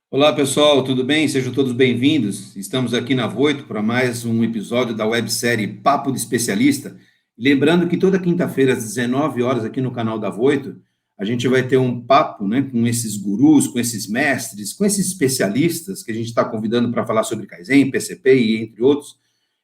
Olá, pessoal, tudo bem? Sejam todos bem-vindos. Estamos aqui na Voito para mais um episódio da websérie Papo de Especialista. Lembrando que toda quinta-feira, às 19 horas, aqui no canal da Voito, a gente vai ter um papo, né, com esses gurus, com esses mestres, com esses especialistas que a gente está convidando para falar sobre Kaizen, PCP e entre outros.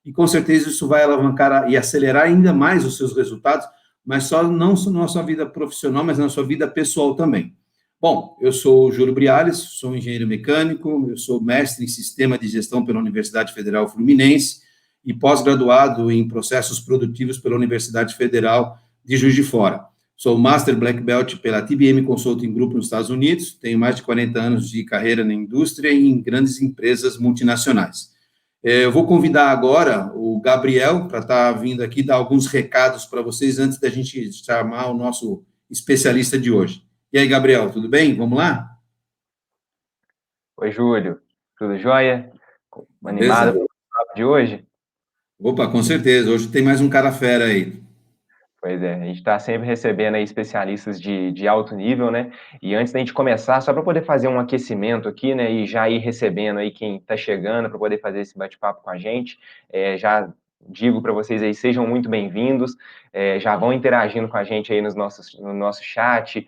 E com certeza isso vai alavancar e acelerar ainda mais os seus resultados, mas só não só na sua vida profissional, mas na sua vida pessoal também. Bom, eu sou o Júlio Briales, sou engenheiro mecânico, eu sou mestre em Sistema de Gestão pela Universidade Federal Fluminense e pós-graduado em Processos Produtivos pela Universidade Federal de Juiz de Fora. Sou Master Black Belt pela TBM Consulting Group nos Estados Unidos, tenho mais de 40 anos de carreira na indústria e em grandes empresas multinacionais. Eu vou convidar agora o Gabriel para estar vindo aqui dar alguns recados para vocês antes da gente chamar o nosso especialista de hoje. E aí, Gabriel, tudo bem? Vamos lá? Oi, Júlio. Tudo jóia? Animado Beleza? para o papo de hoje? Opa, com certeza. Hoje tem mais um cara fera aí. Pois é, a gente está sempre recebendo aí especialistas de alto nível, né? E antes da gente começar, só para poder fazer um aquecimento aqui, né? E já ir recebendo aí quem está chegando para poder fazer esse bate-papo com a gente, já digo para vocês aí, sejam muito bem-vindos, já vão interagindo com a gente aí no nosso chat,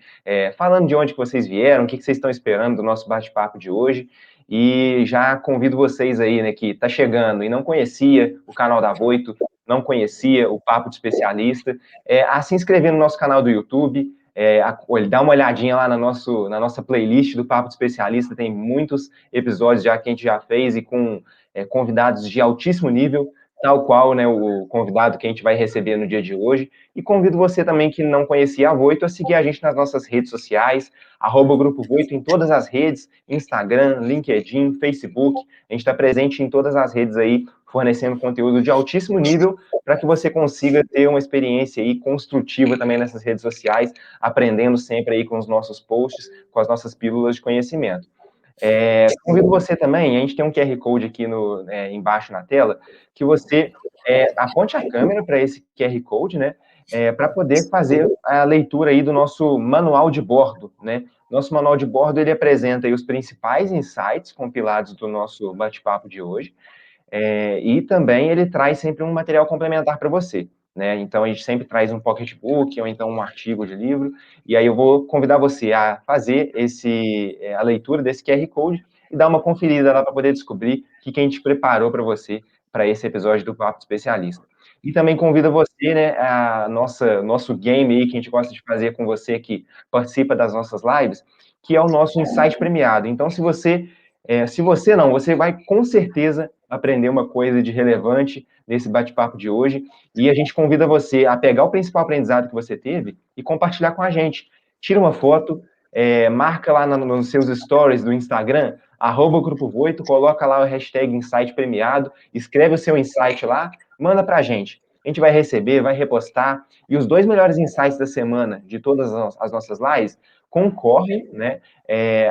falando de onde que vocês vieram, o que que vocês estão esperando do nosso bate-papo de hoje. E já convido vocês aí, né, que está chegando e não conhecia o canal da Voito, não conhecia o Papo de Especialista, a se inscrever no nosso canal do YouTube, dar uma olhadinha lá na nossa playlist do Papo de Especialista, tem muitos episódios já que a gente já fez e com convidados de altíssimo nível, tal qual, né, o convidado que a gente vai receber no dia de hoje. E convido você também que não conhecia a Voito a seguir a gente nas nossas redes sociais, @Grupo Voito em todas as redes, Instagram, LinkedIn, Facebook. A gente está presente em todas as redes aí, fornecendo conteúdo de altíssimo nível para que você consiga ter uma experiência aí construtiva também nessas redes sociais, aprendendo sempre aí com os nossos posts, com as nossas pílulas de conhecimento. Convido você também, a gente tem um QR Code aqui embaixo na tela, que você aponte a câmera para esse QR Code, né, para poder fazer a leitura aí do nosso manual de bordo, né. Nosso manual de bordo, ele apresenta aí os principais insights compilados do nosso bate-papo de hoje, e também ele traz sempre um material complementar para você, né? Então a gente sempre traz um pocketbook ou então um artigo de livro, e aí eu vou convidar você a fazer a leitura desse QR Code e dar uma conferida lá para poder descobrir o que a gente preparou para você para esse episódio do Papo Especialista. E também convido você, né, nosso game aí que a gente gosta de fazer com você que participa das nossas lives, que é o nosso Insight Premiado. Então, se você não, você vai com certeza aprender uma coisa de relevante nesse bate-papo de hoje. E a gente convida você a pegar o principal aprendizado que você teve e compartilhar com a gente. Tira uma foto, marca lá nos seus stories do Instagram, @Grupo Voito, coloca lá o hashtag Insight Premiado, escreve o seu insight lá, manda para a gente. A gente vai receber, vai repostar, e os 2 melhores insights da semana de todas as nossas lives concorrem, né,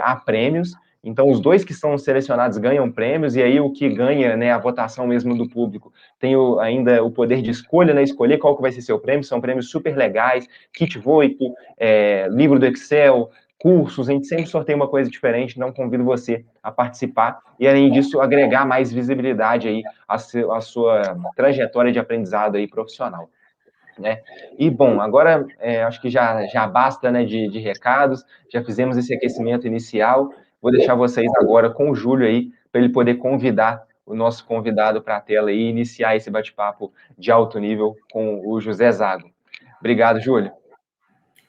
a prêmios. Então, os 2 que são selecionados ganham prêmios, e aí o que ganha, né, a votação mesmo do público, tem ainda o poder de escolha, né, escolher qual que vai ser seu prêmio, são prêmios super legais, kit Voito, livro do Excel, cursos, a gente sempre sorteia uma coisa diferente, então convido você a participar, e além disso, agregar mais visibilidade aí à sua trajetória de aprendizado aí profissional, né? E, bom, agora acho que já basta, né, de recados, já fizemos esse aquecimento inicial, vou deixar vocês agora com o Júlio aí, para ele poder convidar o nosso convidado para a tela e iniciar esse bate-papo de alto nível com o José Zago. Obrigado, Júlio.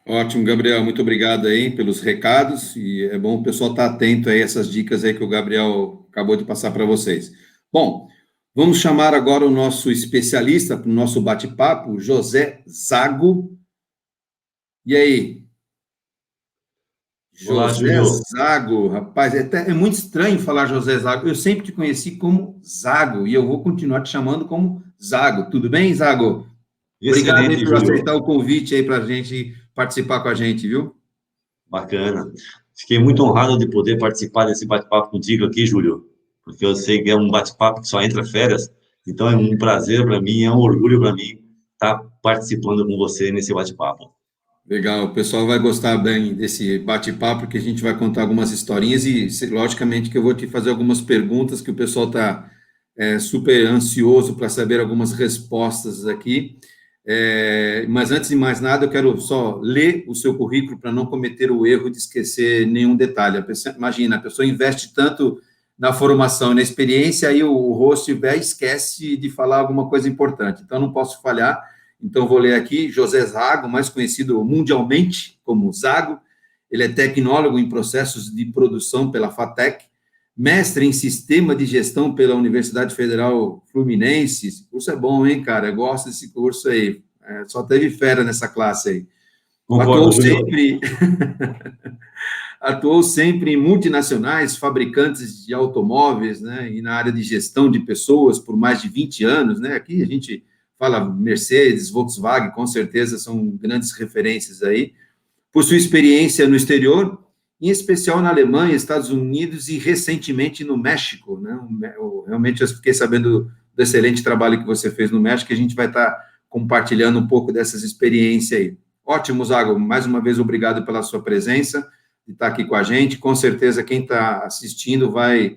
Ótimo, Gabriel. Muito obrigado aí pelos recados e é bom o pessoal estar atento aí a essas dicas aí que o Gabriel acabou de passar para vocês. Bom, vamos chamar agora o nosso especialista para o nosso bate-papo, José Zago. E aí, Olá, José Júlio. Zago, rapaz, é muito estranho falar José Zago. Eu sempre te conheci como Zago e eu vou continuar te chamando como Zago. Tudo bem, Zago? Obrigado aí Excelente, por aceitar Júlio. o convite aí para a gente participar com a gente, viu? Bacana. Fiquei muito honrado de poder participar desse bate-papo contigo aqui, Júlio, porque eu sei que é um bate-papo que só entra férias, então é um prazer para mim, é um orgulho para mim estar participando com você nesse bate-papo. Legal, o pessoal vai gostar bem desse bate-papo, porque a gente vai contar algumas historinhas e, logicamente, que eu vou te fazer algumas perguntas que o pessoal está super ansioso para saber algumas respostas aqui. Mas antes de mais nada, eu quero só ler o seu currículo para não cometer o erro de esquecer nenhum detalhe. Imagina, a pessoa investe tanto na formação e na experiência, aí o host esquece de falar alguma coisa importante. Então, não posso falhar. Então, vou ler aqui, José Zago, mais conhecido mundialmente como Zago. Ele é tecnólogo em processos de produção pela FATEC, mestre em sistema de gestão pela Universidade Federal Fluminense. Esse curso é bom, hein, cara? Eu gosto desse curso aí. Só teve fera nessa classe aí. Concordo, Atuou Júlio. sempre, atuou sempre em multinacionais, fabricantes de automóveis, né, e na área de gestão de pessoas por mais de 20 anos, né? Aqui a gente fala Mercedes, Volkswagen, com certeza são grandes referências aí. Por sua experiência no exterior, em especial na Alemanha, Estados Unidos e recentemente no México, né? Realmente eu fiquei sabendo do excelente trabalho que você fez no México, e a gente vai estar compartilhando um pouco dessas experiências aí. Ótimo, Zago, mais uma vez obrigado pela sua presença, de estar aqui com a gente. Com certeza quem está assistindo vai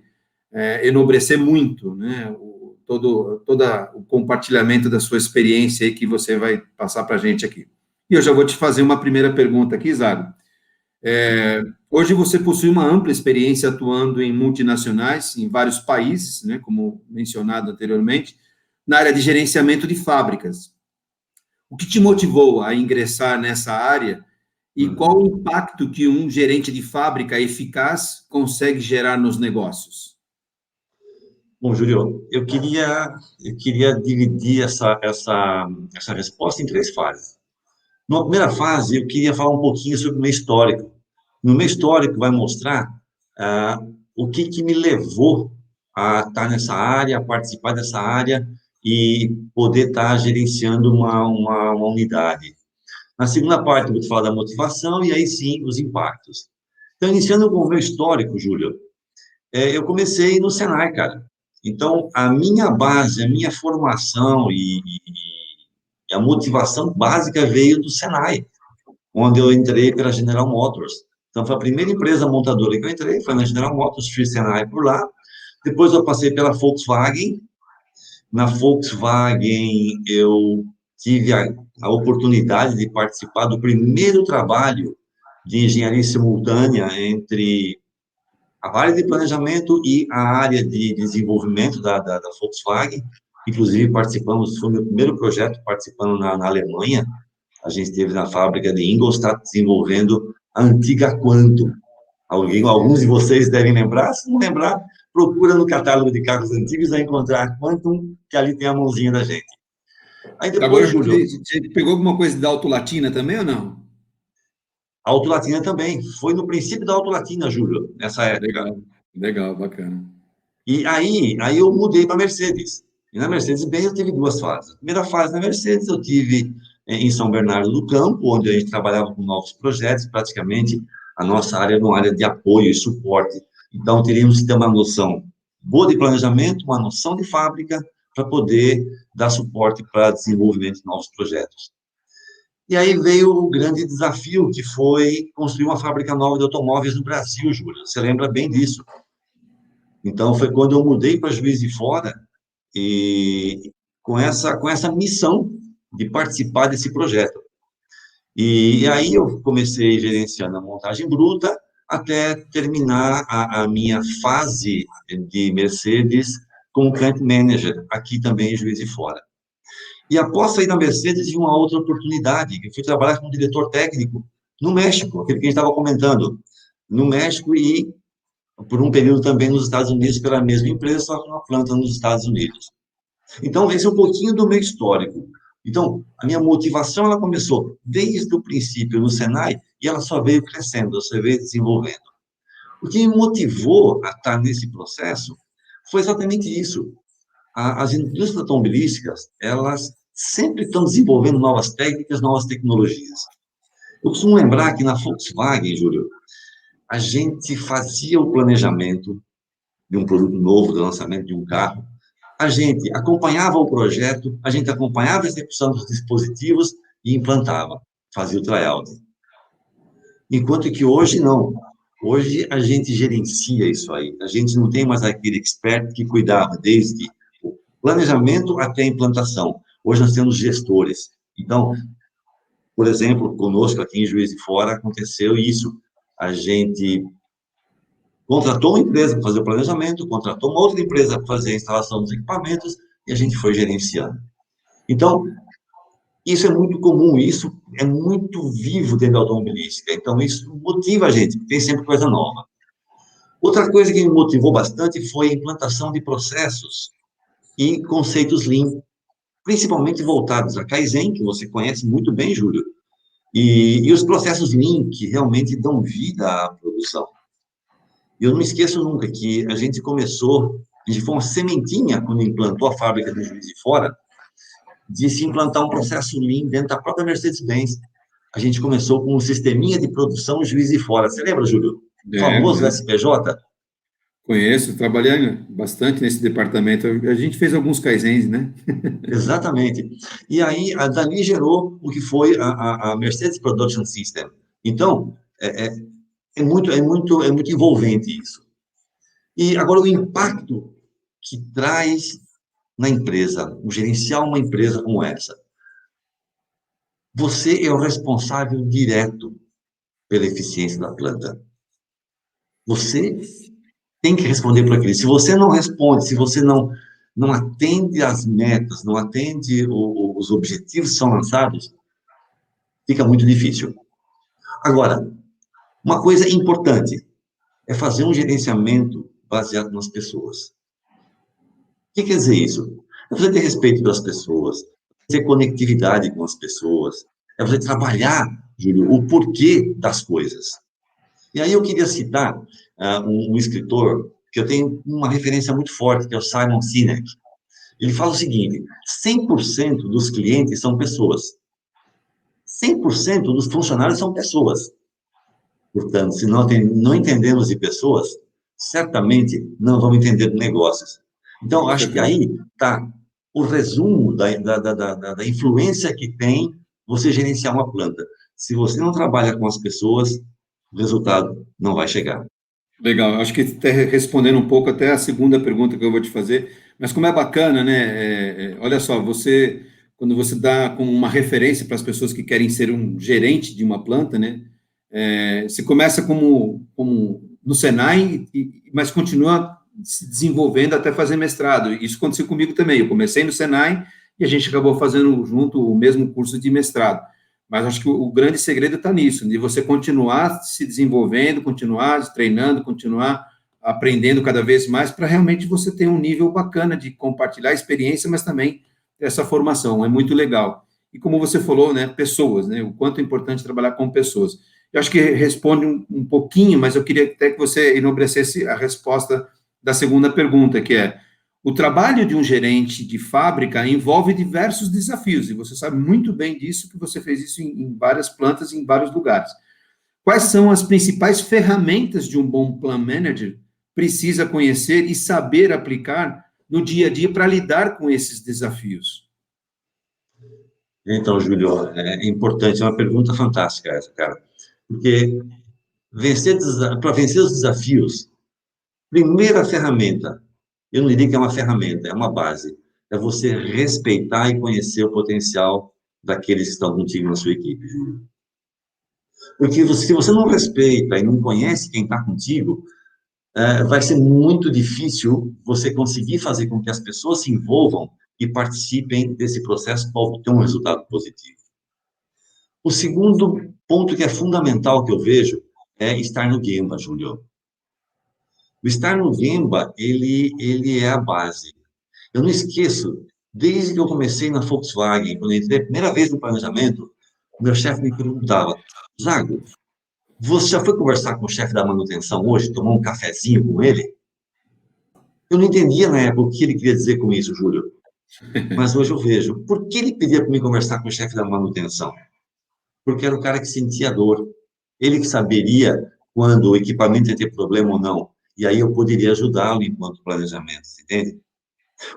enobrecer muito, né? Todo o compartilhamento da sua experiência aí que você vai passar para a gente aqui. E eu já vou te fazer uma primeira pergunta aqui, Zago. Hoje você possui uma ampla experiência atuando em multinacionais em vários países, né, como mencionado anteriormente, na área de gerenciamento de fábricas. O que te motivou a ingressar nessa área e qual o impacto que um gerente de fábrica eficaz consegue gerar nos negócios? Bom, Júlio, eu queria dividir essa resposta em três fases. Numa primeira fase, eu queria falar um pouquinho sobre o meu histórico. No meu histórico vai mostrar o que me levou a estar nessa área, a participar dessa área e poder estar gerenciando uma unidade. Na segunda parte, eu vou te falar da motivação e aí sim os impactos. Então, iniciando com o meu histórico, Júlio, eu comecei no Senai, cara. Então, a minha base, a minha formação e a motivação básica veio do Senai, onde eu entrei pela General Motors. Então, foi a primeira empresa montadora que eu entrei, foi na General Motors, fiz Senai por lá. Depois eu passei pela Volkswagen. Na Volkswagen, eu tive a oportunidade de participar do primeiro trabalho de engenharia simultânea entre a área de planejamento e a área de desenvolvimento da Volkswagen. Inclusive, participamos, foi o meu primeiro projeto participando na Alemanha. A gente esteve na fábrica de Ingolstadt desenvolvendo a antiga Quantum. Alguns de vocês devem lembrar, se não lembrar, procura no catálogo de carros antigos, vai encontrar a Quantum, que ali tem a mãozinha da gente. Aí Agora, depois, Júlio, você pegou alguma coisa da Auto Latina também ou não? a Auto Latina também. Foi no princípio da Auto Latina, Júlio, nessa época. Legal, legal, bacana. E aí eu mudei para a Mercedes. E na Mercedes-Benz eu tive duas fases. A primeira fase na Mercedes eu tive em São Bernardo do Campo, onde a gente trabalhava com novos projetos, praticamente a nossa área era uma área de apoio e suporte. Então, teríamos que ter uma noção boa de planejamento, uma noção de fábrica, para poder dar suporte para desenvolvimento de novos projetos. E aí veio o grande desafio, que foi construir uma fábrica nova de automóveis no Brasil, Júlio. Você lembra bem disso? Então, foi quando eu mudei para Juiz de Fora, e com essa missão de participar desse projeto. E aí eu comecei gerenciando a montagem bruta até terminar a minha fase de Mercedes como plant manager, aqui também em Juiz de Fora. E após sair da Mercedes, tive uma outra oportunidade, que fui trabalhar como diretor técnico no México, aquele que a gente estava comentando, no México e por um período também nos Estados Unidos pela mesma empresa, só com uma planta nos Estados Unidos. Então, esse é um pouquinho do meu histórico. Então, a minha motivação, ela começou desde o princípio no Senai, e ela só veio crescendo, só veio desenvolvendo. O que me motivou a estar nesse processo foi exatamente isso. As indústrias automobilísticas, elas sempre estão desenvolvendo novas técnicas, novas tecnologias. Eu costumo lembrar que na Volkswagen, Júlio, a gente fazia o planejamento de um produto novo, do lançamento de um carro, a gente acompanhava o projeto, a gente acompanhava a execução dos dispositivos e implantava, fazia o tryout. Enquanto que hoje, não. Hoje, a gente gerencia isso aí. A gente não tem mais aquele expert que cuidava desde o planejamento até a implantação. Hoje, nós temos gestores. Então, por exemplo, conosco aqui em Juiz de Fora, aconteceu isso. A gente contratou uma empresa para fazer o planejamento, contratou uma outra empresa para fazer a instalação dos equipamentos, e a gente foi gerenciando. Então, isso é muito comum, isso é muito vivo dentro da automobilística. Então, isso motiva a gente, tem sempre coisa nova. Outra coisa que me motivou bastante foi a implantação de processos e conceitos Lean, principalmente voltados a Kaizen, que você conhece muito bem, Júlio, e os processos Lean, que realmente dão vida à produção. E eu não esqueço nunca que a gente foi uma sementinha quando implantou a fábrica de Juiz de Fora, de se implantar um processo Lean dentro da própria Mercedes-Benz. A gente começou com um sisteminha de produção Juiz de Fora. Você lembra, Júlio? O famoso É. SPJ? Conheço, trabalhei bastante nesse departamento. A gente fez alguns kaizens, né? Exatamente. E aí, dali gerou o que foi a Mercedes Production System. Então, é muito envolvente isso. E agora, o impacto que traz na empresa, o gerenciar uma empresa como essa. Você é o responsável direto pela eficiência da planta. Você tem que responder por aquilo. Se você não responde, se você não atende às metas, não atende os objetivos que são lançados, fica muito difícil. Agora, uma coisa importante é fazer um gerenciamento baseado nas pessoas. O que quer dizer isso? É você ter respeito das pessoas, ter conectividade com as pessoas, é você trabalhar, Júlio, o porquê das coisas. E aí eu queria citar um escritor que eu tenho uma referência muito forte, que é o Simon Sinek. Ele fala o seguinte: 100% dos clientes são pessoas. 100% dos funcionários são pessoas. Portanto, se não entendemos de pessoas, certamente não vamos entender de negócios. Então, Com acho que certeza. aí está o resumo da influência que tem você gerenciar uma planta. Se você não trabalha com as pessoas, o resultado não vai chegar. Legal. Acho que até respondendo um pouco até a segunda pergunta que eu vou te fazer, mas como é bacana, né? Olha só, quando você dá como uma referência para as pessoas que querem ser um gerente de uma planta, né? Você começa como no Senai, mas continua se desenvolvendo até fazer mestrado. Isso aconteceu comigo também. Eu comecei no Senai e a gente acabou fazendo junto o mesmo curso de mestrado. Mas acho que o grande segredo está nisso, de você continuar se desenvolvendo, continuar treinando, continuar aprendendo cada vez mais, para realmente você ter um nível bacana de compartilhar a experiência, mas também essa formação. É muito legal. E como você falou, né, pessoas, né, o quanto é importante trabalhar com pessoas. Eu acho que responde um pouquinho, mas eu queria até que você enobrecesse a resposta da segunda pergunta, que é: o trabalho de um gerente de fábrica envolve diversos desafios, e você sabe muito bem disso, que você fez isso em várias plantas, em vários lugares. Quais são as principais ferramentas de um bom plan manager precisa conhecer e saber aplicar no dia a dia para lidar com esses desafios? Então, Júlio, é importante, é uma pergunta fantástica essa, cara. Porque para vencer os desafios, primeira ferramenta, eu não diria que é uma ferramenta, é uma base, é você respeitar e conhecer o potencial daqueles que estão contigo na sua equipe. Porque se você não respeita e não conhece quem está contigo, vai ser muito difícil você conseguir fazer com que as pessoas se envolvam e participem desse processo para obter um resultado positivo. O segundo ponto que é fundamental que eu vejo é estar no Gemba, Júlio. O estar no Gemba, ele é a base. Eu não esqueço, desde que eu comecei na Volkswagen, quando eu entrei a primeira vez no planejamento, o meu chefe me perguntava: Zago, você já foi conversar com o chefe da manutenção hoje, tomar um cafezinho com ele? Eu não entendia na época o que ele queria dizer com isso, Júlio. Mas hoje eu vejo. Por que ele pedia para me conversar com o chefe da manutenção? Porque era o cara que sentia a dor. Ele que saberia quando o equipamento ia ter problema ou não. E aí eu poderia ajudá-lo enquanto planejamento, entende?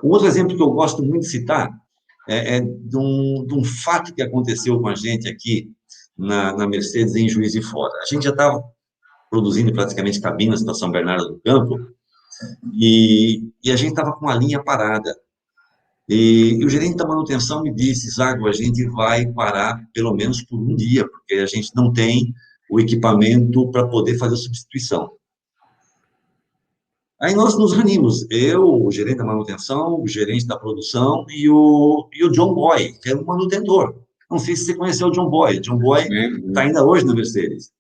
Um outro exemplo que eu gosto muito de citar é de um fato que aconteceu com a gente aqui na Mercedes em Juiz de Fora. A gente já estava produzindo praticamente cabinas para São Bernardo do Campo, e a gente estava com a linha parada. E o gerente da manutenção me disse, Zago, a gente vai parar pelo menos por um dia, porque a gente não tem o equipamento para poder fazer a substituição. Aí nós nos reunimos, eu, o gerente da manutenção, o gerente da produção e o John Boy, que era um manutentor. Não sei se você conheceu o John Boy. O John Boy está ainda hoje na Mercedes.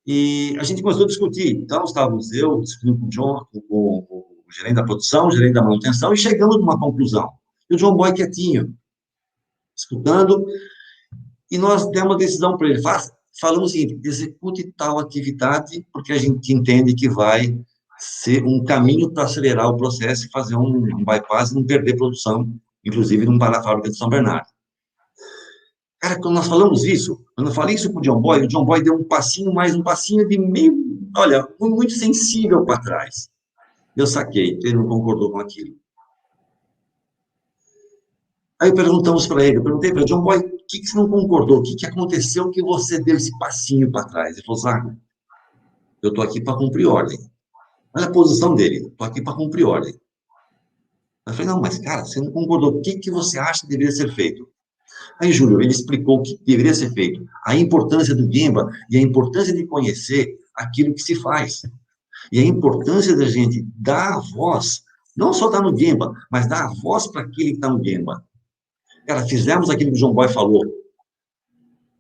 E a gente começou a discutir. Então, estávamos eu discutindo com o John, com o gerente da produção, o gerente da manutenção, e chegamos numa conclusão. E o John Boy quietinho, escutando, e nós demos uma decisão para ele. Falamos o seguinte, execute tal atividade, porque a gente entende que vai ser um caminho para acelerar o processo e fazer um bypass e não perder produção, inclusive não parar a fábrica de São Bernardo. Cara, quando nós falamos isso, quando eu falei isso com o John Boy deu um passinho, mais um passinho de meio, olha, muito sensível para trás. Eu saquei, ele não concordou com aquilo. Aí perguntamos para ele, eu perguntei para ele, John Boy, o que você não concordou? O que aconteceu que você deu esse passinho para trás? Ele falou, Zago, eu estou aqui para cumprir ordem. Olha a posição dele, estou aqui para cumprir ordem. Eu falei, não, mas cara, você não concordou, o que você acha que deveria ser feito? Aí, Júlio, ele explicou o que deveria ser feito, a importância do Gemba e a importância de conhecer aquilo que se faz. E a importância da gente dar a voz, não só dar no Gemba, mas dar a voz para aquele que está no Gemba. Cara, fizemos aquilo que o João Boy falou.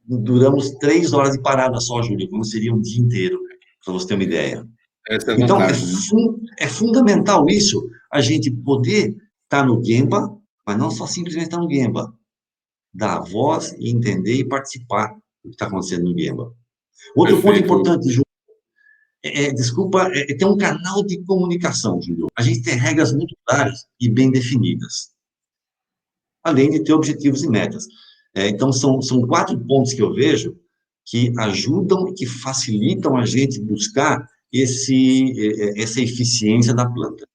Duramos 3 horas de parada só, Júlio, como seria um dia inteiro, para você ter uma ideia. Essa é a Então, vantagem, é fundamental isso, a gente poder estar no Gemba, mas não só simplesmente estar no Gemba. Dar a voz e entender e participar do que está acontecendo no Gemba. Outro ponto importante, Júlio, ter um canal de comunicação, Júlio. A gente tem regras muito claras e bem definidas, além de ter objetivos e metas. Então, são 4 pontos que eu vejo que ajudam e que facilitam a gente buscar essa eficiência da planta.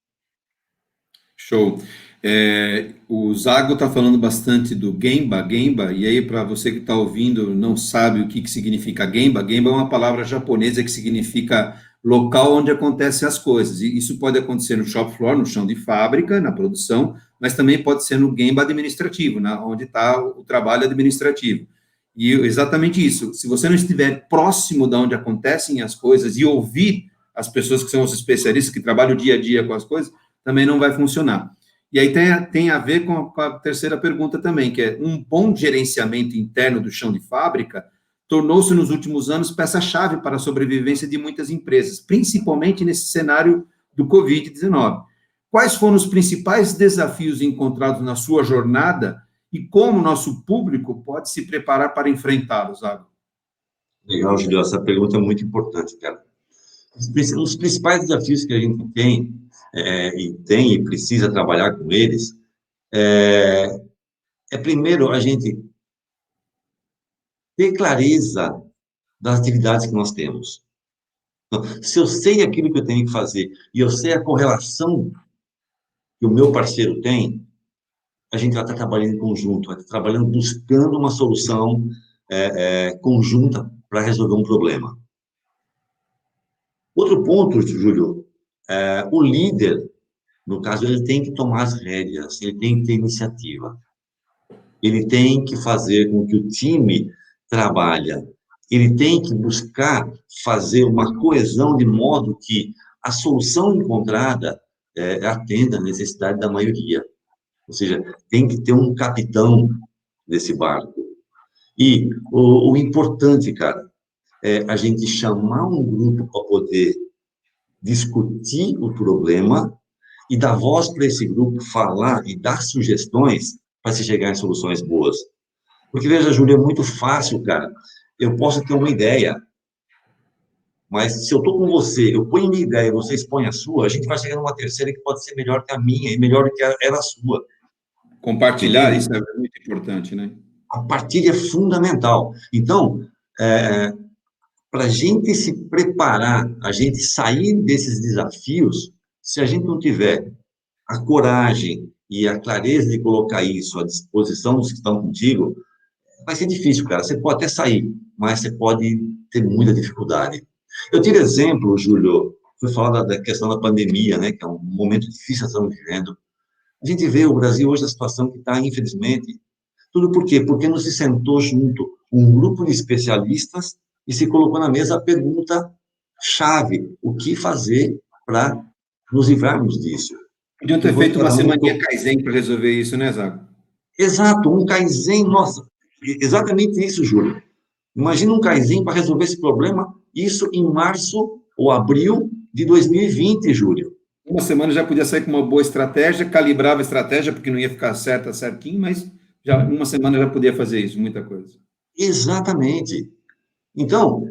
Show. O Zago está falando bastante do Gemba, e aí para você que está ouvindo não sabe o que significa Gemba, Gemba é uma palavra japonesa que significa local onde acontecem as coisas, e isso pode acontecer no shop floor, no chão de fábrica, na produção, mas também pode ser no Gemba administrativo, onde está o trabalho administrativo. E exatamente isso, se você não estiver próximo de onde acontecem as coisas e ouvir as pessoas que são os especialistas, que trabalham o dia a dia com as coisas, também não vai funcionar. E aí tem a ver com a terceira pergunta também, que é um bom gerenciamento interno do chão de fábrica tornou-se nos últimos anos peça-chave para a sobrevivência de muitas empresas, principalmente nesse cenário do Covid-19. Quais foram os principais desafios encontrados na sua jornada e como o nosso público pode se preparar para enfrentá-los, Zago? Legal, Julio, essa pergunta é muito importante, cara. Os principais desafios que a gente tem e precisa trabalhar com eles primeiro, a gente ter clareza das atividades que nós temos. Então, se eu sei aquilo que eu tenho que fazer e eu sei a correlação que o meu parceiro tem, a gente vai estar trabalhando em conjunto, vai estar trabalhando, buscando uma solução conjunta para resolver um problema. Outro ponto, Júlio, o líder, no caso, ele tem que tomar as rédeas, ele tem que ter iniciativa. Ele tem que fazer com que o time trabalhe, ele tem que buscar fazer uma coesão de modo que a solução encontrada atenda à necessidade da maioria. Ou seja, tem que ter um capitão desse barco. E o importante, cara, é a gente chamar um grupo para poder discutir o problema e dar voz para esse grupo falar e dar sugestões para se chegar em soluções boas. Porque, veja, Júlio, é muito fácil, cara. Eu posso ter uma ideia, mas se eu estou com você, eu ponho minha ideia, você expõe a sua, a gente vai chegar numa terceira que pode ser melhor que a minha e melhor que era a sua. Compartilhar, isso é muito importante, né? A partilha é fundamental. Então, para a gente se preparar, a gente sair desses desafios, se a gente não tiver a coragem e a clareza de colocar isso à disposição dos que estão contigo, vai ser difícil, cara. Você pode até sair, mas você pode ter muita dificuldade. Eu tive exemplo, Júlio, foi falar da questão da pandemia, né, que é um momento difícil que estamos vivendo. A gente vê o Brasil hoje, a situação que está, infelizmente, tudo por quê? Porque não se sentou junto um grupo de especialistas e se colocou na mesa a pergunta-chave: o que fazer para nos livrarmos disso? Podiam E ter foi feito uma cada um... semaninha Kaizen para resolver isso, né, Zago? Exato, um Kaizen, nossa, exatamente isso, Júlio. Imagina um Kaizen para resolver esse problema, isso em março ou abril de 2020, Júlio. Uma semana já podia sair com uma boa estratégia, calibrava a estratégia, porque não ia ficar certinho, mas já uma semana já podia fazer isso, muita coisa. Exatamente. Então,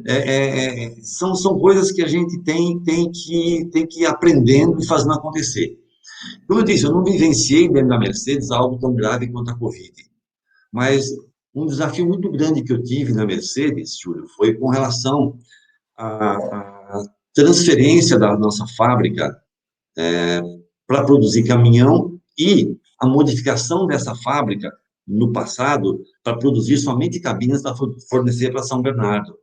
são coisas que a gente tem que ir aprendendo e fazendo acontecer. Como eu disse, eu não vivenciei dentro da Mercedes algo tão grave quanto a Covid, mas um desafio muito grande que eu tive na Mercedes, Júlio, foi com relação à transferência da nossa fábrica para produzir caminhão e a modificação dessa fábrica no passado para produzir somente cabines para fornecer para São Bernardo.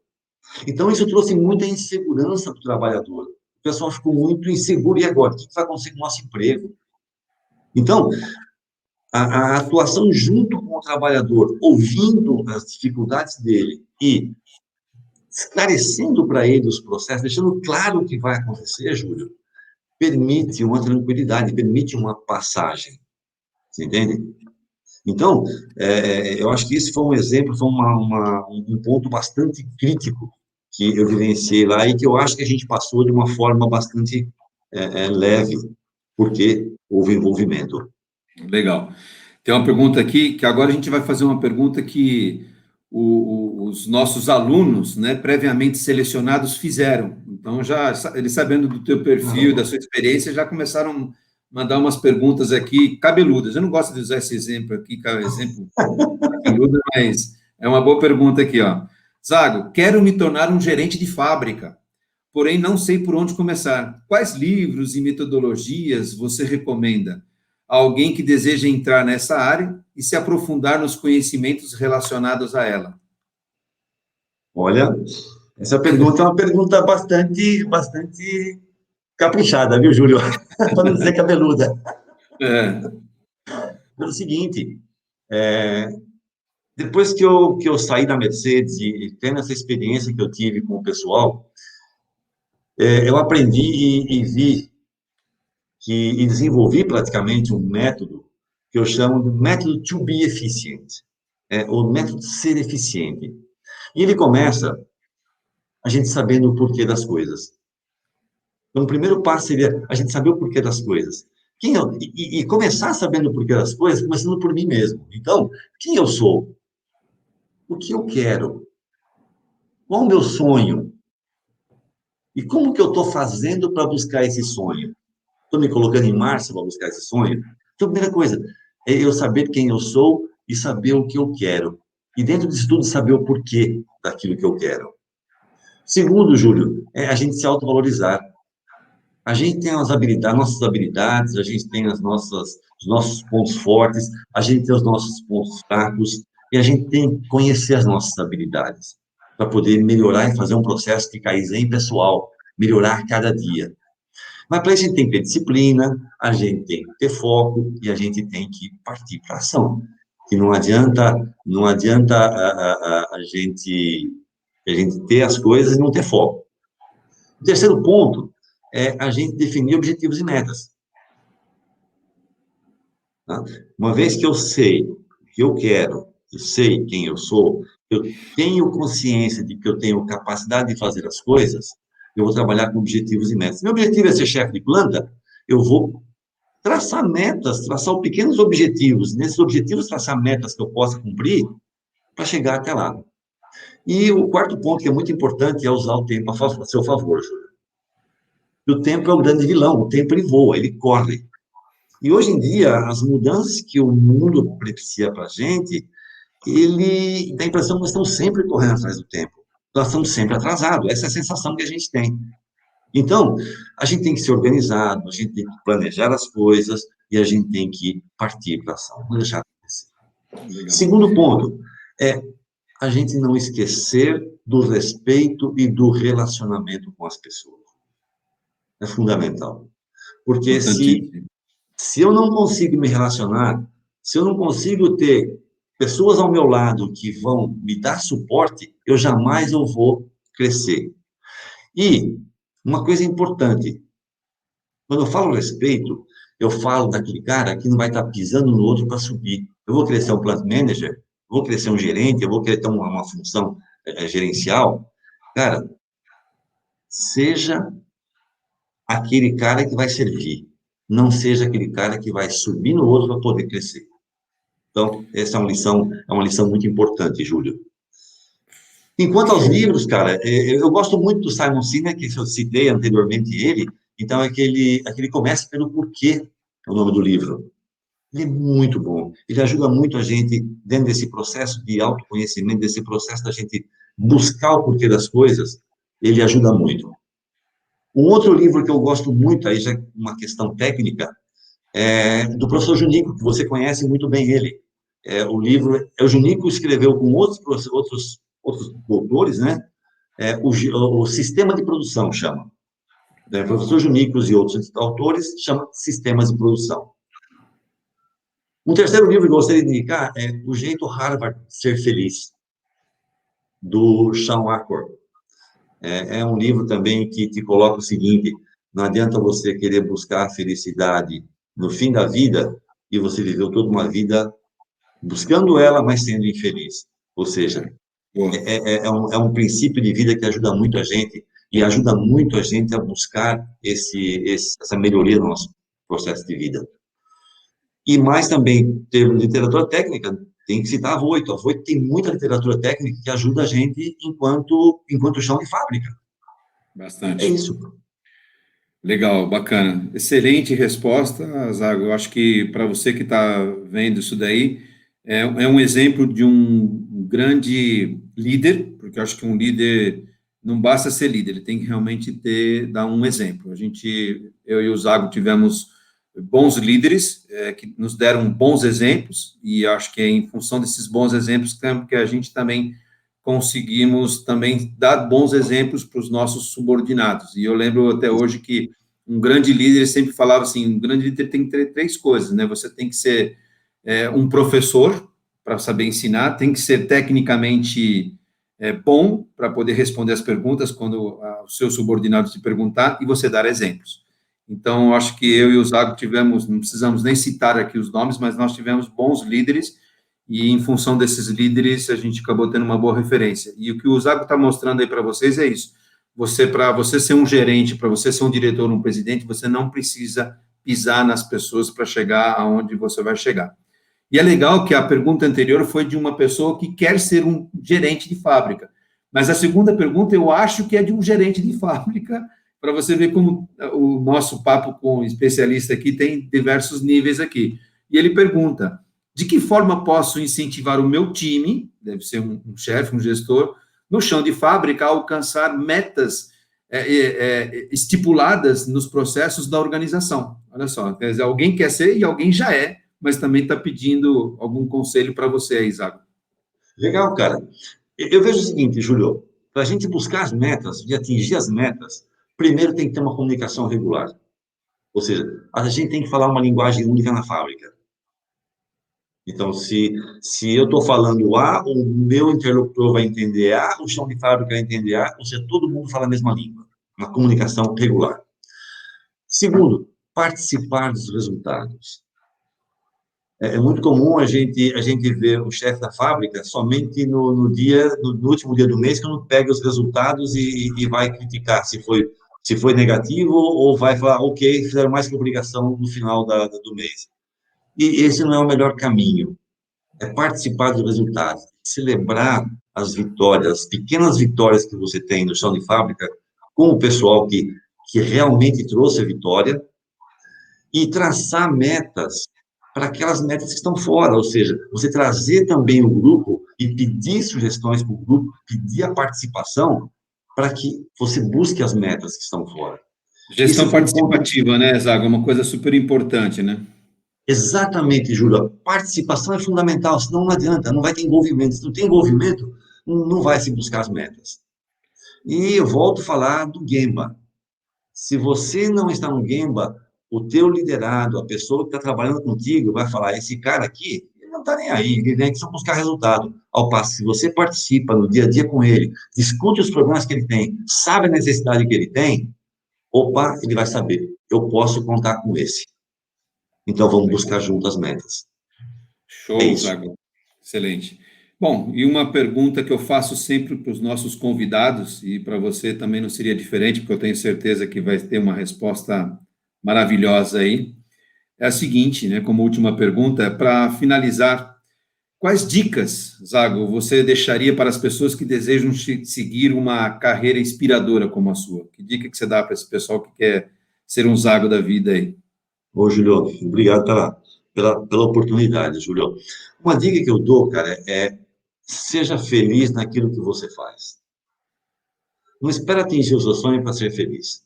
Então, isso trouxe muita insegurança para o trabalhador. O pessoal ficou muito inseguro. E agora? O que vai acontecer com o nosso emprego? Então, a atuação junto com o trabalhador, ouvindo as dificuldades dele e esclarecendo para ele os processos, deixando claro o que vai acontecer, Júlio, permite uma tranquilidade, permite uma passagem. Você entende? Então, eu acho que isso foi um exemplo, foi um ponto bastante crítico que eu vivenciei lá e que eu acho que a gente passou de uma forma bastante leve, porque houve envolvimento. Legal. Tem uma pergunta aqui, que agora a gente vai fazer uma pergunta que os nossos alunos, né, previamente selecionados, fizeram. Então, já eles sabendo do teu perfil, da sua experiência, já começaram a mandar umas perguntas aqui cabeludas. Eu não gosto de usar esse exemplo aqui, exemplo cabeludo, mas é uma boa pergunta aqui, ó. Zago, quero me tornar um gerente de fábrica, porém não sei por onde começar. Quais livros e metodologias você recomenda a alguém que deseja entrar nessa área e se aprofundar nos conhecimentos relacionados a ela? Olha, essa pergunta é uma pergunta bastante caprichada, viu, Júlio? Para não dizer cabeluda. Pelo seguinte, depois que eu saí da Mercedes e tendo essa experiência que eu tive com o pessoal, eu aprendi e vi e desenvolvi praticamente um método que eu chamo de método to be efficient, o método de ser eficiente. E ele começa a gente sabendo o porquê das coisas. Então, o primeiro passo seria a gente saber o porquê das coisas. E começar sabendo o porquê das coisas, começando por mim mesmo. Então, quem eu sou? O que eu quero? Qual o meu sonho? E como que eu estou fazendo para buscar esse sonho? Estou me colocando em marcha para buscar esse sonho? Então, a primeira coisa é eu saber quem eu sou e saber o que eu quero. E dentro disso tudo, saber o porquê daquilo que eu quero. Segundo, Júlio, é a gente se autovalorizar. A gente tem as habilidades, nossas habilidades, a gente tem os nossos pontos fortes, a gente tem os nossos pontos fracos, e a gente tem que conhecer as nossas habilidades para poder melhorar e fazer um processo de Kaizen pessoal, melhorar cada dia. Mas para isso a gente tem que ter disciplina, a gente tem que ter foco e a gente tem que partir para a ação. Que não adianta a gente ter as coisas e não ter foco. O terceiro ponto é a gente definir objetivos e metas. Tá? Uma vez que eu sei o que eu quero, eu sei quem eu sou, eu tenho consciência de que eu tenho capacidade de fazer as coisas, eu vou trabalhar com objetivos e metas. Se meu objetivo é ser chefe de planta, eu vou traçar metas, traçar pequenos objetivos. Nesses objetivos, traçar metas que eu possa cumprir para chegar até lá. E o quarto ponto, que é muito importante, é usar o tempo a seu favor, Júlio. O tempo é o grande vilão, o tempo ele voa, ele corre. E hoje em dia, as mudanças que o mundo propicia para a gente, ele dá a impressão que nós estamos sempre correndo atrás do tempo. Nós estamos sempre atrasados. Essa é a sensação que a gente tem. Então, a gente tem que ser organizado, a gente tem que planejar as coisas e a gente tem que partir para a ação, não deixar acontecer. Legal. Segundo ponto, a gente não esquecer do respeito e do relacionamento com as pessoas. É fundamental. Porque Importantíssimo. se eu não consigo me relacionar, se eu não consigo ter pessoas ao meu lado que vão me dar suporte, eu vou crescer. E uma coisa importante, quando eu falo respeito, eu falo daquele cara que não vai estar pisando no outro para subir. Eu vou querer ser um plant manager, vou querer ser um gerente, eu vou querer ter uma função gerencial. Cara, seja aquele cara que vai servir, não seja aquele cara que vai subir no outro para poder crescer. Então, essa é uma lição muito importante, Júlio. Enquanto aos Show. livros, cara, eu gosto muito do Simon Sinek, que eu citei anteriormente ele, então aquele começa pelo porquê, é o nome do livro. Ele é muito bom, ele ajuda muito a gente dentro desse processo de autoconhecimento, desse processo da gente buscar o porquê das coisas, ele ajuda muito. Um outro livro que eu gosto muito, aí já é uma questão técnica, é do professor Junico, que você conhece muito bem ele. O livro, o Junico escreveu com outros doutores, né? O Sistema de Produção chama. Professor Junicos e outros autores chama Sistemas de Produção. Um terceiro livro que eu gostaria de indicar é O Jeito Harvard de Ser Feliz, do Sean Acor. É um livro também que te coloca o seguinte: não adianta você querer buscar a felicidade no fim da vida e você viveu toda uma vida buscando ela, mas sendo infeliz. Ou seja, Boa. é um princípio de vida que ajuda muito a gente e ajuda muito a gente a buscar essa melhoria no nosso processo de vida. E mais também, ter literatura técnica, tem que citar a Voito. A Voito tem muita literatura técnica que ajuda a gente enquanto chão de fábrica. É Bastante. isso. Legal, bacana. Excelente resposta, Zago. Eu acho que para você que está vendo isso daí, é um exemplo de um grande líder, porque eu acho que um líder não basta ser líder, ele tem que realmente dar um exemplo. Eu e o Zago tivemos bons líderes que nos deram bons exemplos, e eu acho que é em função desses bons exemplos que a gente também conseguimos também dar bons exemplos para os nossos subordinados. E eu lembro até hoje que um grande líder sempre falava assim, um grande líder tem que ter três coisas, né? Você tem que ser um professor para saber ensinar, tem que ser tecnicamente bom para poder responder as perguntas quando os seus subordinados te perguntar e você dar exemplos. Então, acho que eu e o Zago tivemos, não precisamos nem citar aqui os nomes, mas nós tivemos bons líderes e em função desses líderes, a gente acabou tendo uma boa referência. E o que o Zago está mostrando aí para vocês é isso. Para você ser um gerente, para você ser um diretor, um presidente, você não precisa pisar nas pessoas para chegar aonde você vai chegar. E é legal que a pergunta anterior foi de uma pessoa que quer ser um gerente de fábrica. Mas a segunda pergunta, eu acho que é de um gerente de fábrica, para você ver como o nosso papo com o especialista aqui tem diversos níveis aqui. E ele pergunta: de que forma posso incentivar o meu time, deve ser um chefe, um gestor, no chão de fábrica, a alcançar metas estipuladas nos processos da organização? Olha só, quer dizer, alguém quer ser e alguém já é, mas também está pedindo algum conselho para você aí, Zago. Legal, cara. Eu vejo o seguinte, Júlio, para a gente buscar as metas, de atingir as metas, primeiro tem que ter uma comunicação regular. Ou seja, a gente tem que falar uma linguagem única na fábrica. Então, se eu estou falando A, o meu interlocutor vai entender A, o chão de fábrica vai entender A, ou seja, todo mundo fala a mesma língua. Uma comunicação regular. Segundo, participar dos resultados. É muito comum a gente ver o chefe da fábrica somente no último dia do mês, quando pega os resultados e vai criticar se foi negativo ou vai falar, ok, fizeram mais que obrigação no final do mês. E esse não é o melhor caminho. É participar dos resultados, celebrar as vitórias, as pequenas vitórias que você tem no chão de fábrica, com o pessoal que realmente trouxe a vitória, e traçar metas para aquelas metas que estão fora, ou seja, você trazer também o grupo e pedir sugestões para o grupo, pedir a participação para que você busque as metas que estão fora. Esse Gestão foi um ponto participativa, né, Zago? É uma coisa super importante, né? exatamente, Júlio. A participação é fundamental, senão não adianta, não vai ter envolvimento. Se não tem envolvimento, não vai se buscar as metas. E eu volto a falar do Gemba. Se você não está no Gemba, o teu liderado, a pessoa que está trabalhando contigo, vai falar, esse cara aqui, ele não está nem aí, ele vem aqui só buscar resultado. Ao passo, se você participa no dia a dia com ele, discute os problemas que ele tem, sabe a necessidade que ele tem, opa, ele vai saber, eu posso contar com esse. Então, vamos buscar junto as metas. É Show, isso. Zago. Excelente. Bom, e uma pergunta que eu faço sempre para os nossos convidados, e para você também não seria diferente, porque eu tenho certeza que vai ter uma resposta maravilhosa aí, é a seguinte, né, como última pergunta, para finalizar, quais dicas, Zago, você deixaria para as pessoas que desejam seguir uma carreira inspiradora como a sua? Que dica que você dá para esse pessoal que quer ser um Zago da vida aí? Ô, Julio, obrigado pela oportunidade, Julio. Uma dica que eu dou, cara, é seja feliz naquilo que você faz. Não espera atingir o seu sonho para ser feliz.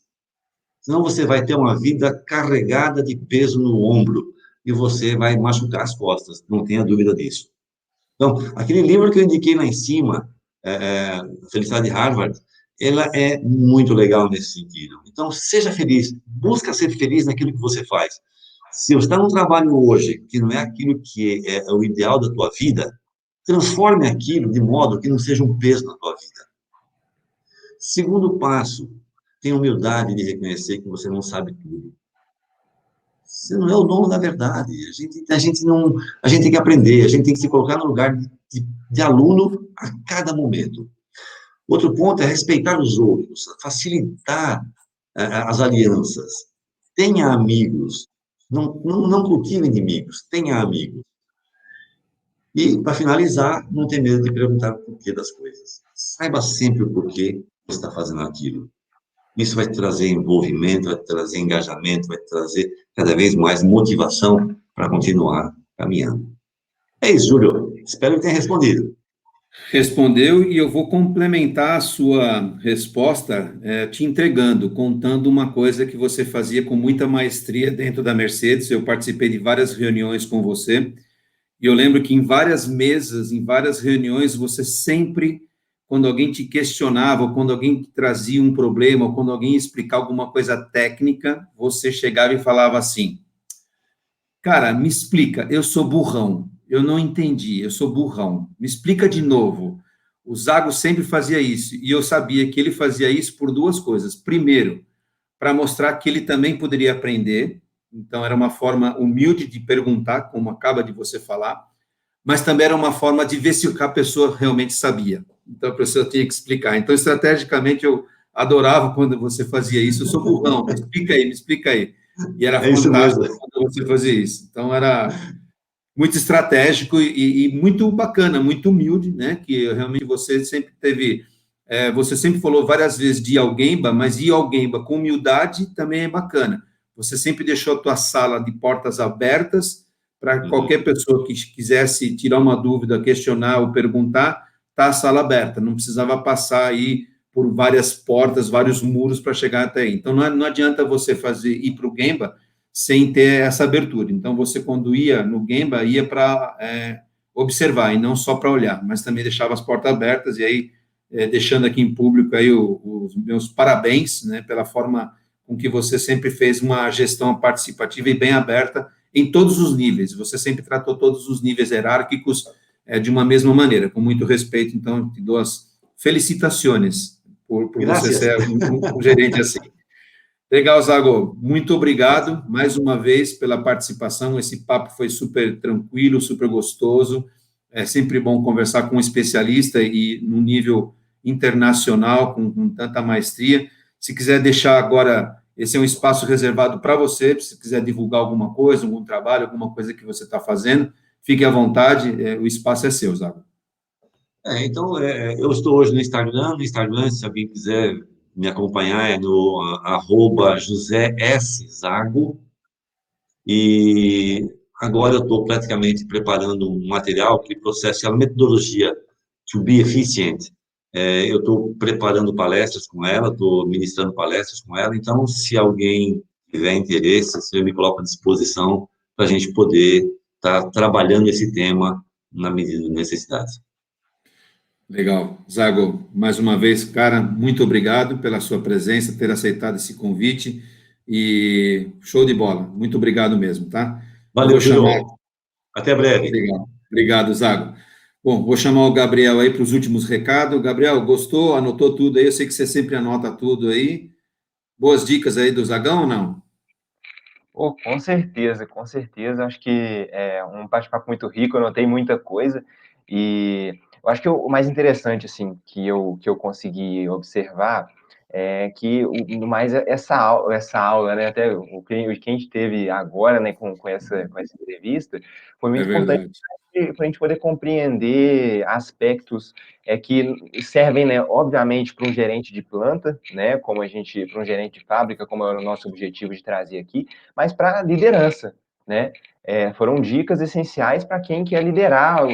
Senão você vai ter uma vida carregada de peso no ombro e você vai machucar as costas, não tenha dúvida disso. Então, aquele livro que eu indiquei lá em cima, Felicidade de Harvard, ela é muito legal nesse sentido. Então, seja feliz, busca ser feliz naquilo que você faz. Se você está num trabalho hoje que não é aquilo que é o ideal da tua vida, transforme aquilo de modo que não seja um peso na tua vida. Segundo passo, tenha humildade de reconhecer que você não sabe tudo. Você não é o dono da verdade. A gente tem que aprender, a gente tem que se colocar no lugar de aluno a cada momento. Outro ponto é respeitar os outros, facilitar as alianças. Tenha amigos. Não cultive inimigos, tenha amigos. E, para finalizar, não tenha medo de perguntar o porquê das coisas. Saiba sempre o porquê você está fazendo aquilo. Isso vai trazer envolvimento, vai trazer engajamento, vai trazer cada vez mais motivação para continuar caminhando. É isso, Júlio. Espero que tenha respondido. Respondeu e eu vou complementar a sua resposta, te entregando, contando uma coisa que você fazia com muita maestria dentro da Mercedes. Eu participei de várias reuniões com você e eu lembro que em várias mesas, em várias reuniões, você sempre, quando alguém te questionava, ou quando alguém trazia um problema, ou quando alguém ia explicar alguma coisa técnica, você chegava e falava assim: cara, me explica, eu sou burrão, eu não entendi, eu sou burrão, me explica de novo. O Zago sempre fazia isso, e eu sabia que ele fazia isso por duas coisas. Primeiro, para mostrar que ele também poderia aprender, então era uma forma humilde de perguntar, como acaba de você falar, mas também era uma forma de ver se a pessoa realmente sabia. Então a pessoa tinha que explicar. Então, estrategicamente, eu adorava quando você fazia isso. Eu sou burrão, me explica aí, me explica aí. E era É isso mesmo. fantástico quando você fazia isso. Então, era muito estratégico e muito bacana, muito humilde, né? Que realmente você sempre teve. Você sempre falou várias vezes de Alguemba, mas ir Alguemba com humildade também é bacana. Você sempre deixou a tua sala de portas abertas para qualquer pessoa que quisesse tirar uma dúvida, questionar ou perguntar, tá a sala aberta. Não precisava passar aí por várias portas, vários muros para chegar até aí. Então, não adianta você ir para o Gemba sem ter essa abertura. Então, você, quando ia no Gemba, ia para observar, e não só para olhar, mas também deixava as portas abertas, e aí, deixando aqui em público aí os meus parabéns, né, pela forma com que você sempre fez uma gestão participativa e bem aberta em todos os níveis. Você sempre tratou todos os níveis hierárquicos de uma mesma maneira, com muito respeito. Então, te dou as felicitações por você ser um gerente assim. Legal, Zago. Muito obrigado mais uma vez pela participação. Esse papo foi super tranquilo, super gostoso. É sempre bom conversar com um especialista e num nível internacional, com tanta maestria. Se quiser deixar agora, esse é um espaço reservado para você, se quiser divulgar alguma coisa, algum trabalho, alguma coisa que você está fazendo, fique à vontade, o espaço é seu, Zago. Então, eu estou hoje no Instagram, se alguém quiser me acompanhar, é no @José S. Zago, e agora eu estou praticamente preparando um material que processa a metodologia to be efficient. Eu estou preparando palestras com ela, estou ministrando palestras com ela, então, se alguém tiver interesse, eu me coloco à disposição para a gente poder estar trabalhando esse tema na medida das necessidades. Legal. Zago, mais uma vez, cara, muito obrigado pela sua presença, ter aceitado esse convite e show de bola. Muito obrigado mesmo, tá? Eu vou Valeu, chamar. Júlio. Até breve. Legal. Obrigado, Zago. Bom, vou chamar o Gabriel aí para os últimos recados. Gabriel, gostou? Anotou tudo aí? Eu sei que você sempre anota tudo aí. Boas dicas aí do Zagão ou não? Oh, com certeza, com certeza. Acho que é um bate-papo muito rico, eu notei muita coisa. E eu acho que o mais interessante, assim, que eu consegui observar é que no mais essa aula, né, até o que a gente teve agora, né, com essa entrevista, foi É muito importante verdade. para a gente poder compreender aspectos que servem, né, obviamente, para um gerente de planta, né, para um gerente de fábrica, como é o nosso objetivo de trazer aqui, mas para liderança, né? Foram dicas essenciais para quem quer liderar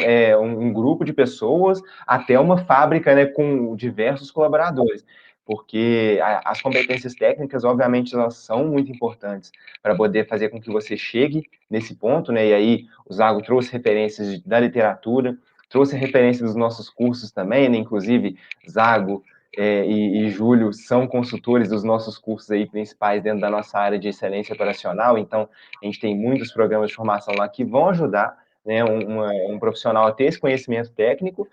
um grupo de pessoas até uma fábrica, né, com diversos colaboradores, porque as competências técnicas, obviamente, elas são muito importantes para poder fazer com que você chegue nesse ponto, né? E aí o Zago trouxe referências da literatura, trouxe referências dos nossos cursos também, né? Inclusive Zago e Júlio são consultores dos nossos cursos aí principais dentro da nossa área de excelência operacional, então a gente tem muitos programas de formação lá que vão ajudar, né, um profissional a ter esse conhecimento técnico,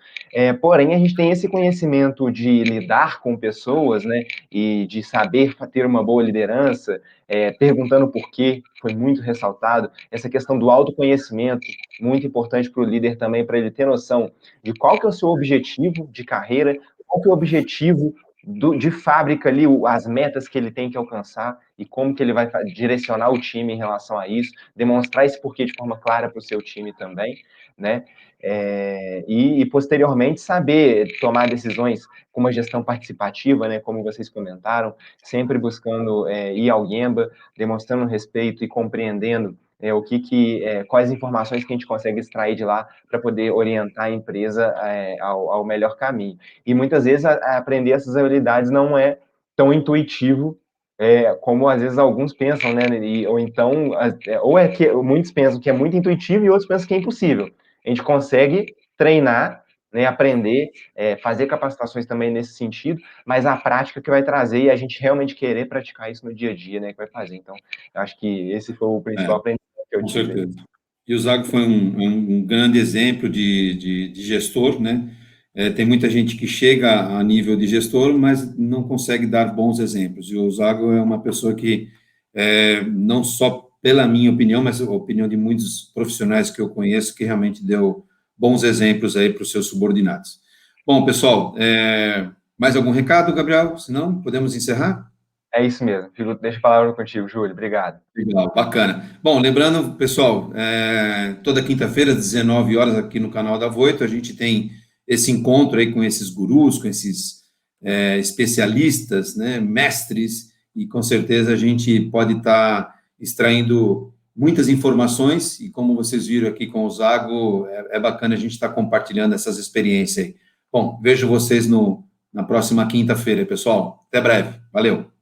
porém a gente tem esse conhecimento de lidar com pessoas, né, e de saber ter uma boa liderança, perguntando por quê, foi muito ressaltado, essa questão do autoconhecimento, muito importante para o líder também, para ele ter noção de qual que é o seu objetivo de carreira, qual que é o objetivo de fábrica ali, as metas que ele tem que alcançar e como que ele vai direcionar o time em relação a isso, demonstrar esse porquê de forma clara para o seu time também, né? E posteriormente saber tomar decisões com uma gestão participativa, né? Como vocês comentaram, sempre buscando ir ao Gemba, demonstrando respeito e compreendendo quais informações que a gente consegue extrair de lá para poder orientar a empresa ao melhor caminho. E muitas vezes aprender essas habilidades não é tão intuitivo como às vezes alguns pensam, né? Ou então, ou é que muitos pensam que é muito intuitivo e outros pensam que é impossível. A gente consegue treinar, né, aprender, fazer capacitações também nesse sentido, mas a prática que vai trazer e a gente realmente querer praticar isso no dia a dia, né, que vai fazer. Então, eu acho que esse foi o É, principal aprendizado que eu com tive. certeza. E o Zago foi um grande exemplo de gestor, né? Tem muita gente que chega a nível de gestor, mas não consegue dar bons exemplos. E o Zago é uma pessoa que, não só pela minha opinião, mas a opinião de muitos profissionais que eu conheço, que realmente deu bons exemplos aí para os seus subordinados. Bom, pessoal, mais algum recado, Gabriel? Se não, podemos encerrar? É isso mesmo. Deixa a palavra contigo, Júlio. Obrigado. Legal, bacana. Bom, lembrando, pessoal, toda quinta-feira, às 19 horas, aqui no canal da Voito, a gente tem esse encontro aí com esses gurus, com esses especialistas, né, mestres, e com certeza a gente pode estar extraindo muitas informações, e como vocês viram aqui com o Zago, é bacana a gente estar compartilhando essas experiências aí. Bom, vejo vocês na próxima quinta-feira, pessoal. Até breve. Valeu.